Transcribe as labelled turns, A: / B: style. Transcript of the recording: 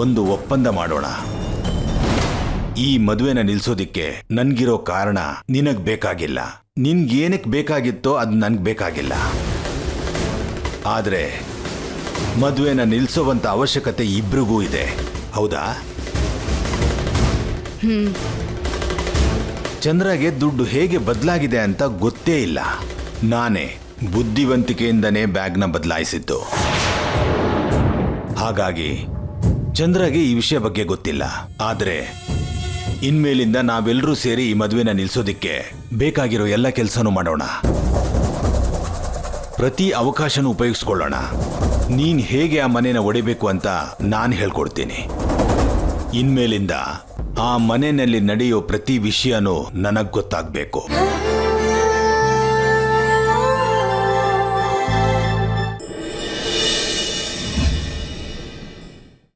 A: ಒಂದು ಒಪ್ಪಂದ ಮಾಡೋಣ. ಈ ಮದುವೆನ ನಿಲ್ಸೋದಿಕ್ಕೆ ನನ್ಗಿರೋ ಕಾರಣ ನಿನಗ್ ಬೇಕಾಗಿಲ್ಲ. ನಿನ್ಗೇನಕ್ಕೆ ಬೇಕಾಗಿತ್ತೋ ಅದು ನನ್ಗೆ ಬೇಕಾಗಿಲ್ಲ. ಆದ್ರೆ ಮದುವೆನ ನಿಲ್ಸೋವಂತ ಅವಶ್ಯಕತೆ ಇಬ್ರಿಗೂ ಇದೆ, ಹೌದಾ? ಚಂದ್ರಗೆ ದುಡ್ಡು ಹೇಗೆ ಬದಲಾಗಿದೆ ಅಂತ ಗೊತ್ತೇ ಇಲ್ಲ. ನಾನೇ ಬುದ್ಧಿವಂತಿಕೆಯಿಂದನೇ ಬ್ಯಾಗ್ನ ಬದಲಾಯಿಸಿದ್ದು. ಹಾಗಾಗಿ ಚಂದ್ರಗೆ ಈ ವಿಷಯ ಬಗ್ಗೆ ಗೊತ್ತಿಲ್ಲ. ಆದ್ರೆ ಇನ್ಮೇಲಿಂದ ನಾವೆಲ್ಲರೂ ಸೇರಿ ಈ ಮದುವೆನ ನಿಲ್ಸೋದಿಕ್ಕೆ ಬೇಕಾಗಿರೋ ಎಲ್ಲ ಕೆಲಸನೂ ಮಾಡೋಣ. ಪ್ರತಿ ಅವಕಾಶನೂ ಉಪಯೋಗಿಸ್ಕೊಳ್ಳೋಣ. ನೀನ್ ಹೇಗೆ ಆ ಮನೆನ ಒಡಿಬೇಕು ಅಂತ ನಾನು ಹೇಳ್ಕೊಡ್ತೀನಿ. ಇನ್ಮೇಲಿಂದ ಆ ಮನೆಯಲ್ಲಿ ನಡೆಯೋ ಪ್ರತಿ ವಿಷಯನೂ ನನಗ್ ಗೊತ್ತಾಗ್ಬೇಕು.